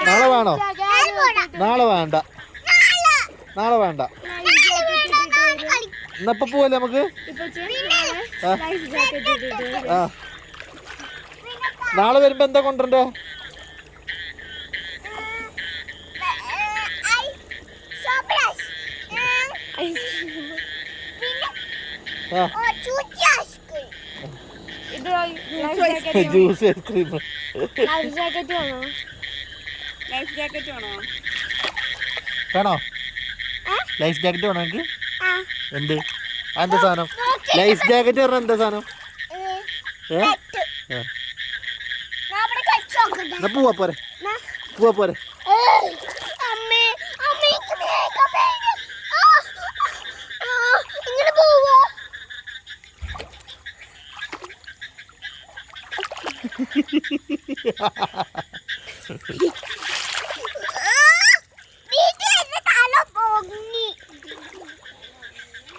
നാളെ വേണോ? നാളെ വേണ്ട, നാളെ വേണ്ട. എന്നപ്പോ പോവല്ലേ നമുക്ക്? ആ നാളെ വരുമ്പോ എന്താ കൊണ്ടുവരണ്ടേ? ജ്യൂസ് ഐസ്ക്രീം വേണോ? ലൈഫ് ജാക്കറ്റ് വേണോ എനിക്ക്? എന്ത് എന്താ സാധനം? ലൈഫ് ജാക്കറ്റ് പറഞ്ഞ എന്താ സാധനം? പോവാ പോരെ, പോവാ പോരെ.